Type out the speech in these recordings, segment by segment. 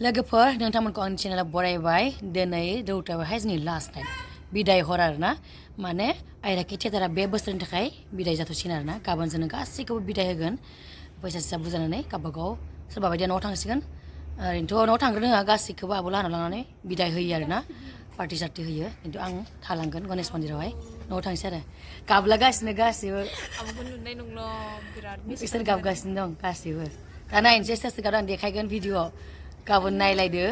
लोगोफोर नोंथांमोनखौ आंनि चेनेलाव बरायबाय दिनै रौतायावहाय जोंनि लास्ट नाइट बिदाय हर आरोना माने आयराखि थियेटारा बे बोसोरनि थाखाय बिदाय जाथ'सिगोन आरोना गाबोन जोङो गासैखौबो बिदाय होगोन फैसा सैसा बुजायनानै गावबागाव सोरबा बायदिया न'आव थांसिगोन ओरैनोथ' न'आव थांग्रोनो होआ गासैखौबो आब' लाहानाव लांनानै बिदाय होयो आरोना पार्टि सार्टि होयो खिन्थु आं थालांगोन गणेश मन्दिरावहाय न'आव थांसै आरो गाबलागासिनो गासैबो आब'खौ नुनाय नंला बिराद बिसोर गाबगासिनो दं गासैबो दा नायनोसै सोर सोर गाबदों आं देखायगोन भिडिअ'आव गाबोन नायलायदो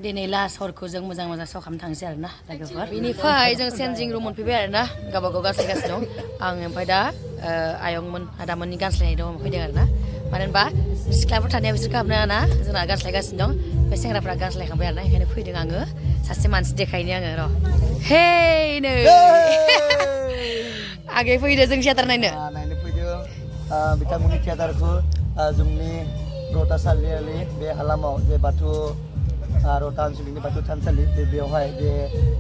दिनै लास्ट हरखौ जों मोजां मोजां श' खालामनो थांसै आरोना लोगोफोर बेनिफ्राय जों चेन्जिं रुम मोनफैबाय आरोना गावबागाव गानस्लायगासिनो दं आं ओमफ्राय दा आयंमोन आदामोननि गानस्लायनाय दं फैदों आरोना मानो होनबा सिख्लाफोर थानाया बिसोर गाबनो हाना जोंना गानस्लायगासिनो दं बे सेंग्राफ्रा गानस्लायखांबाय आरोना बेखायनो फैदों आङो सासे मानसि देखायनो आङो र' हे नै आगै फैदो जों थियेटार नायनो फैदों बिथांमोननि थियेटारखौ जोंनि रौतासालियारि बे हालामाव जे बाथौ रौता ओनसोलनि बाथौ थानसालि जे बेवहाय जे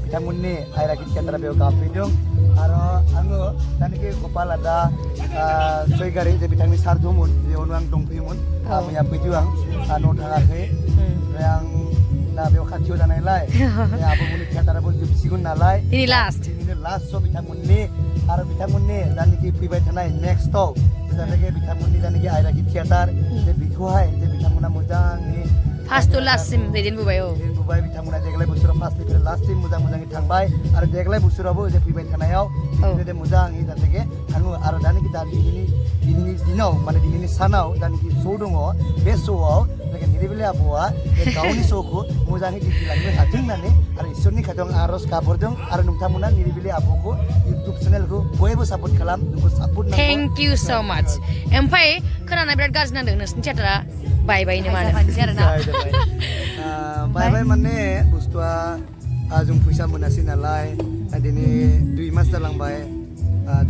बिथांमोननि आयराखि थियेटारा बेयाव गाबफैदों आरो आङो जायनाखि गपाल आदा सयगारि जे बिथांनि सार दंमोन बेयावनो आं दंफैयोमोन मैया फैदों आं न'आव थाङाखै ओमफ्राय आं दा बेयाव खाथियाव जानायलाय आब'मोननि थियेटाराबो जोबसिगोन नालाय दिनै लास्ट स' बिथांमोननि आरो बिथांमोननि जायनाखि फैबाय थानाय नेक्स्टआव जायनाखि बिथांमोननि जायनाखि आयराखि थियेटार जे बेखौहाय जे बिथांमोना मोजाङै फार्स्ट टु लास्टसिम दैदेनबोबाय दैदेनबोबाय बिथांमोना देग्लाय बोसोराव फार्स्टनिफ्राय लास्टसिम मोजाङै थांबाय आरो देग्लाय बोसोरावबो जे फैबाय थानायाव बिदिनो मोजाङै जाहाथे थाङो आरो दानिकि दिनैनि दिनाव माने दिनैनि सानाव जायनाखि श' दङ बे श'आव निरिबिलि आब'आ गावनि श'खौ मोजाङै दिन्थिलांनो हाथों होननानै आरो इसोरनि खाथियाव आर'ज गाबहरदों आरो नोंथांमोना निरिबिलि आब'खौ इउटुब चेनेलखौ बयबो सापर्ट खालाम नोंखौ सापर्ट नांगौ थेंक इउ स' माच ओमफ्राय खोनानाय बिराद गाज्रि नांदों नोंसिनि थियेटारा बायबायनो मानो बायबाय माने बुस्थुआ जों फैसा मोनासै नालाय दिनै 2 मास जालांबाय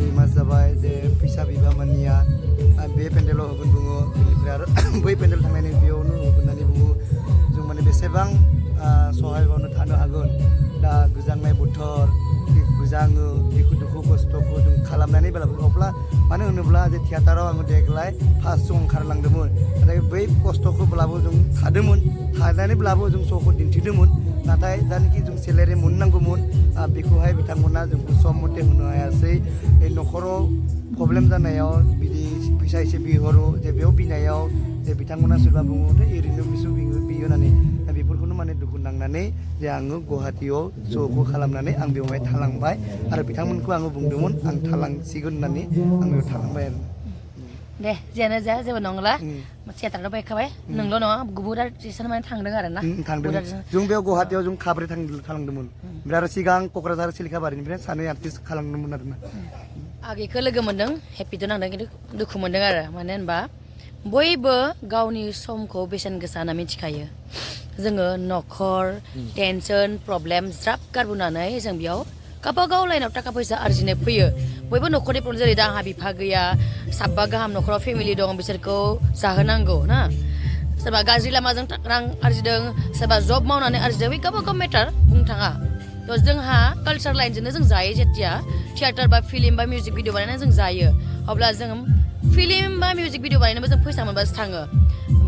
2 मास जाबाय जे फैसा बिबा मानिया बे पेन्डेलाव होगोन बुङो बेनिफ्राय आरो बै पेन्डेल थांनानै बेयावनो होगोन होननानै बुङो जों माने बेसेबां सहायबावनो थानो हागोन दा गोजांनाय बोथोर गोजाङो बेखौ दुखु खस्थ'खौ जों खालामनानै अब्ला मानो होनोब्ला जे थियेटाराव आङो देग्लाय फार्स्ट श' ओंखारलांदोंमोन नाथाय बै खस्थ'खौब्लाबो जों थानानैब्लाबो जों श'खौ दिन्थिदोंमोन नाथाय जायनाखि जों सेलेरि मोननांगौमोन बेखौहाय बिथांमोना जोंखौ सम मथे होनो हायासै न'खराव प्रब्लेम जानायाव बिदि फैसा एसे बिहरो जे बेयाव बिनायाव जे बिथांमोना सोरबा बुङो ओरैनो बिसोर बियो होननानै बेफोरखौनो माने दुखु नांनानै जे आङो गुवाहाटीयाव श'खौ खालामनानै आं बेवहाय थालांबाय आरो बिथांमोनखौ आङो बुंदोंमोन आं थालांसिगोन होननानै आं बेयाव थालांबाय आरो दे जियानो जा जेबो नंला थियेटाराव बायखाबाय नोंल' नङा गुबुन आर्टिस्टआनो माने थांदों आरोना थांदों जों बेयाव गुवाहाटीयाव जों खाब्रै थालांदोंमोन ओमफ्राय आरो सिगां क'क्राझार सिलिखाबारिनिफ्राय 2 आर्टिस्ट खालामदोंमोन आरोना आगैखौ लोगो मोन्दों हेपिथ' नांदों खिन्थु दुखु मोन्दों आरो मानो होनबा बयबो गावनि समखौ बेसेन गोसा होनना मिथिखायो जोङो न'खर टेनसन प्रब्लेम ज्राब गारबोनानै जों बेयाव गावबागाव लाइनाव थाखा फैसा आरजिनो फैयो बयबो न'खरनि प्रब्लेम जेरै दा आंहा बिफा गैया 7 गाहाम न'खराव फेमिलि दं बिसोरखौ जाहोनांगौ ना सोरबा गाज्रि लामाजों रां आरजिदों सोरबा जब मावनानै आरजिदों बे गावबागाव मेटार बुंनो थाङा थ' जोंहा कालचार लाइनजोंनो जों जायो जेथिया थियेटार बा फिल्म बा मिउजिक भिडिअ बानायनानै जों जायो अब्ला जों फिल्म बा मिउजिक भिडिअ बानायनोबो जों फैसा मोनबासो थाङो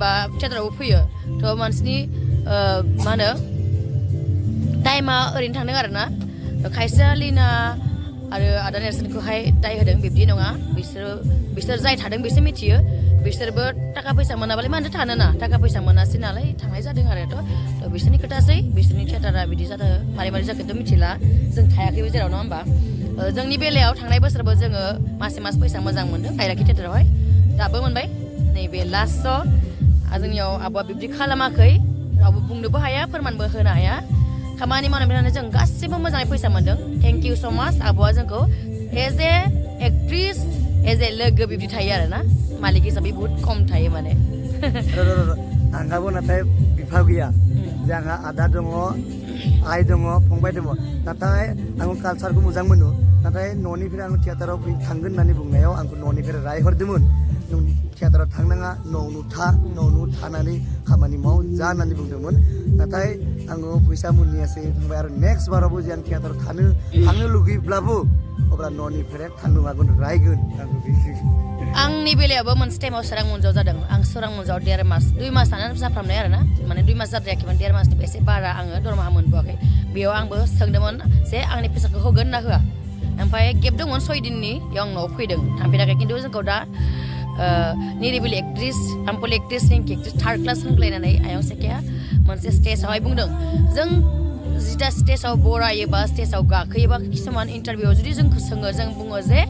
बा थियेटारावबो फैयो थ' मानसिनि मा होनो टाइमा ओरैनो थांदों आरोना खायसे लिना आरो आदा नेरसोनखौहाय दाय होदों बिब्दि नङा बिसोर जाय थादों बिसोर मिथियो बिसोरबो थाखा फैसा मोनाबालाय मानो थानो ना थाखा फैसा मोनासै नालाय थांनाय जादों आरोथ' बिसोरनि खोथासै बिसोरनि थियेटारा बिदि जादों मारै जाखोथ' मिथिला जों थायाखैबो जेराव नङा होमबा जोंनि बेलायाव थांनाय बोसोरावबो जोङो मासे मास फैसा मोजां मोनदों आयराखि थियेटारावहाय दाबो मोनबाय नैबे लास्ट श' जोंनियाव आब'आ बिब्दि खालामाखै रावबो बुंनोबो हाया फोरमानबो होनो हाया खामानि मावनानै जों गासिबो मोजाङै फैसा मोनदों थेंक इउ स' माच आब'आ जोंखौ as a actress as a लोगो बिब्दि थायो आरोना मालिक हिसाबै बुहुत खम थायो माने आंहाबो नाथाय बिफा गैया जे आंहा आदा दङ आइ दङ फंबाय दङ नाथाय आङो कालचारखौ मोजां मोनो नाथाय न'निफ्राय आं थियेटाराव थांगोन होननानै बुंनायाव आंखौ न'निफ्राय रायहरदोंमोन नों थियेटाराव थांनाङा न'आवनो थानानै खामानि माव जा होननानै बुंदोंमोन नाथाय आङो फैसा मोनैयासै थांबाय आरो नेक्स्ट बारावबो जे आं थियेटाराव थांनो लुगैब्लाबो अब्ला न'निफ्राय थांनो हागोन रायगोन आंखौ आंनि बेलायावबो मोनसे टाइमाव सोरां मनजाव जादों आं सोरां मनजाव 1.5 मास 2 मासानो जाफ्रामनाय आरो ना माने 2 मास जाद्रायाखैमोन 1.5 मासनिफ्राय एसे बारा आङो दरमाहा मोनबोआखै बेयाव आंबो सोंदोंमोन जे आंनि फैसाखौ होगोन ना होआ ओमफ्राय गेप दंमोन 6 दिननि बेयाव आं न'आव फैदों थांफेराखै खिन्थु जोंखौ दा निरिबिल एक्ट्रिस आमपल actress Rinki actress 3rd class होनलायनानै आयं सेखाया मोनसे स्टेजावहाय बुंदों जों जिथा स्टेजाव बरायोबा स्टेजाव गाखोयोबा किसुमान इन्टारभिउआव जुदि जोंखौ सोङो जों बुङो जे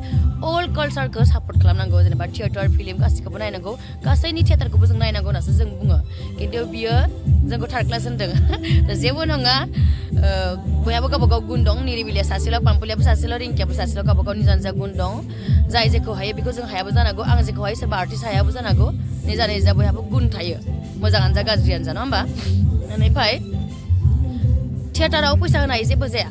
अल कालचारखौ सापर्ट खालामनांगौ जेनेबा थियेटार फिल्म गासैखौबो नायनांगौ गासैनि थियेटारखौबो जों नायनांगौ होननासो जों बुङो खिन्थु बियो जोंखौ 3rd क्लास होनदों जेबो नङा बयहाबो गावबा गाव गुन दं निरिबिलिया सासेल' पाम्पलियाबो सासेल' रिंकियाबो सासेल' गावबा गाव निजा निजा गुन दं जाय जेखौ हायो बेखौ जों हायाबो जानांगौ आं जेखौ हायो सोरबा आर्टिस्ट हायाबो जानांगौ निजा निजा बयहाबो गुन थायो मोजाङानो जा गाज्रियानो जा नङा होमबा बेनिफ्राय थियेटाराव फैसा होनाय जेबो जाया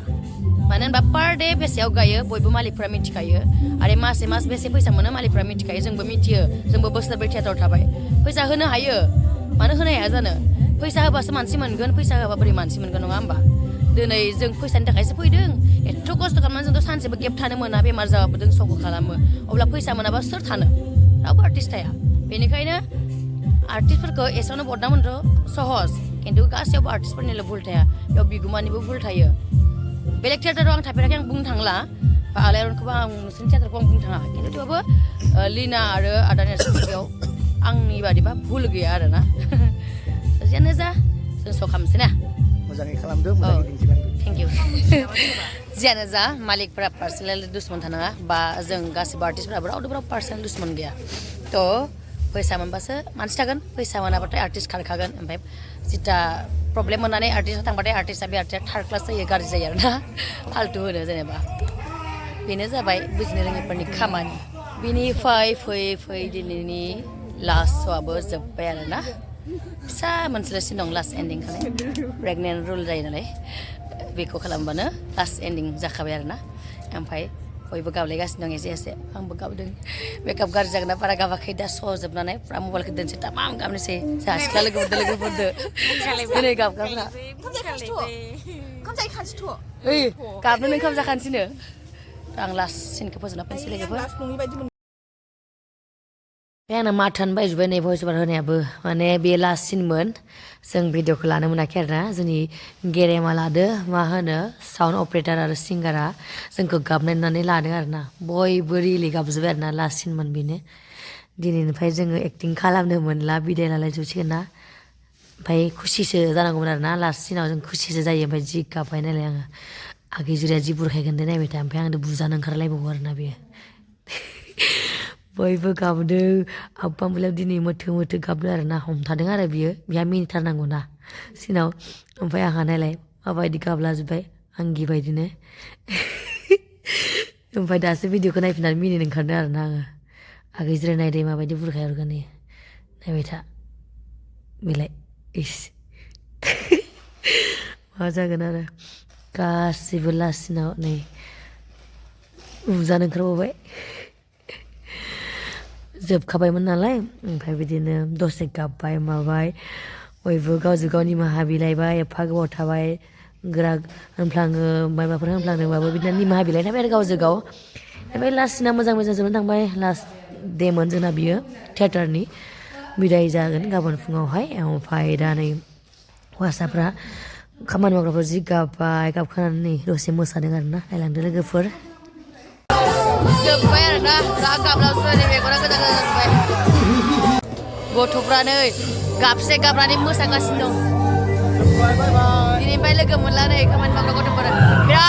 मानो होनबा पार डे बेसेयाव गायो बयबो मालिकफ्रा मिथिखायो आरो मासे मास बेसे फैसा मोनो मालिकफ्रा मिथिखायो जोंबो मिथियो जोंबो बोसोरब्रै थियेटाराव थाबाय फैसा होनो हायो मानो होनो हाया जानो फैसा होबासो मानसि मोनगोन फैसा होबा बोरै मानसि मोनगोन नङा होमबा दिनै जों फैसानि थाखायसो फैदों एथ' खस्थ' खालामनानै जोंथ' सानसेबो गेप थानो मोना बेमार जाबाबो जों सख' खालामो अब्ला फैसा मोनाबा सोर थानो रावबो आर्टिस्ट थाया बेनिखायनो आर्टिस्टफोरखौ एसेयावनो बदनामोनथ' सहज खिन्थु गासैयावबो आर्टिस्टफोरनिल' भुल थाया बेयाव बिगुमानिबो भुल थायो बेलेग थियेटाराव आं थाफेराखै आं बुंनो थांला बा आलायारनखौबो आं नोंसोरनि थियेटारखौ आं बुंनो थाङा खिन्थु थेवबो लिना आरो आदा नेरसोनथियाव आंनि बादिबा भुल गैया आरोना जियानो जा जों स' खालामसै ना मोजाङै खालामदों मोजाङै दिन्थिलांदों थेंक इउ जियानो जा मालिकफोरा पार्सनेल दुश्मन थानाङा बा जों गासिबो आर्टिस्टफोराबो रावबो पार्सनेल दुश्मन गैया थ' फैसा मोनबासो मानसि थागोन फैसा मोनाबाथाय आर्टिस्ट खारखागोन ओमफ्राय जिथा प्रब्लेम मोननानै आर्टिस्टआव थांबाथाय आर्टिस्टआ बे आर्टिस्टआ 3rd क्लास जायो गाज्रि जायो आरोना फाल्तु होनो जेनेबा बेनो जाबाय बुजिनो रोङिफोरनि खामानि बिनिफ्राय फैयै दिनैनि लास्ट श'आबो जोब्बाय आरोना फिसा मोनसेल' सिन दं लास्ट एन्डिं खालाय प्रेगनेन्ट रुल जायो नालाय बेखौ खालामबानो लास्ट एन्डिं जाखाबाय आरोना ओमफ्राय बयबो गाबलायगासिनो दं एसे आंबो गाबदों मेकआप गाज्रि जागोन ना बारा गाबाखै दा श' जोबनानै फुरा मबाइलखौ दोनसै तामाम गाबनोसै जोंहा सिख्ला लोगोफोरदो दिनै गाबग्राफ्रा ओइ गाबनो नों ओंखाम जाखानोसैनो आं लास्ट सिनखौ फोजोबना फैनोसै लोगोफोर बे आंना माथोआनो बायजोब्बाय नै भइस अभार होनायाबो माने बे लास्ट सिनमोन जों भिडिअखौ लानो मोनाखै आरोना जोंनि गेरेमा लादो मा होनो साउन्ड अपारेटर आरो सिंगारा जोंखौ गाबनाय नुनानै लादों आरोना बयबो रिलि गाबजोब्बाय आरोना लास्ट सिनमोन बेनो दिनैनिफ्राय जोङो एक्टिं खालामनो मोनला बिदाय लालायजोबसिगोन ना ओमफ्राय खुसिसो जानांगौमोन आरोना लास्ट सिनाव जों खुसिसो जायो ओमफ्राय जि गाबबाय नालाय आङो आगै जुरिया जि बुरखायगोन दे नायबाय था ओमफ्राय आंनो बुजानो ओंखारलायबावो आरोना बेयो बयबो गाबदों आब्बामबोलाव दिनै मोथो गाबदों आरोना हमथादों आरो बिहा मिनिथारनांगौ ना सिनाव ओमफ्राय आंहा नायलाय माबायदि गाबलाजोब्बाय आंगि बायदिनो ओमफ्राय दासो भिडिअखौ नायफिननानै मिनिनो ओंखारदों आरोना आङो आगै जिराय नायदे माबायदि बुरखाय हरगोन नायबाय था बेलाय इस मा जागोन आरो गासिबो लास्ट सिनाव नै बुजानो ओंखारबावबाय जोबखाबायमोन नालाय ओमफ्राय बिदिनो दसे गाबबाय माबाय बयबो गावजों गाव निमाहा बिलायबाय एफा गोबाव थाबाय गोरा होनफ्लाङो माबाफोर होनफ्लांदोंबाबो बिदिनो निमाहा बिलायनाय थाबाय आरो गावजों गाव ओमफ्राय लास्ट सिना मोजां जोबनानै थांबाय लास्ट देमोन जोंना बियो थियेटारनि बिदाय जागोन गाबोन फुङावहाय ओमफ्राय दा नै हौवासाफ्रा खामानि मावग्राफोर जि गाबबाय गाबखानानै नै दसे मोसादों आरोना नायलांदो लोगोफोर जोब्बाय आरोना जा गाबलावसो नै मेगना गोजा जाजोब्बाय गथ'फ्रा नै गाबसे गाबनानै मोसागासिनो दं दिनैनिफ्राय लोगो मोनला नै खामानि मावग्रा गथ'फोर बिराद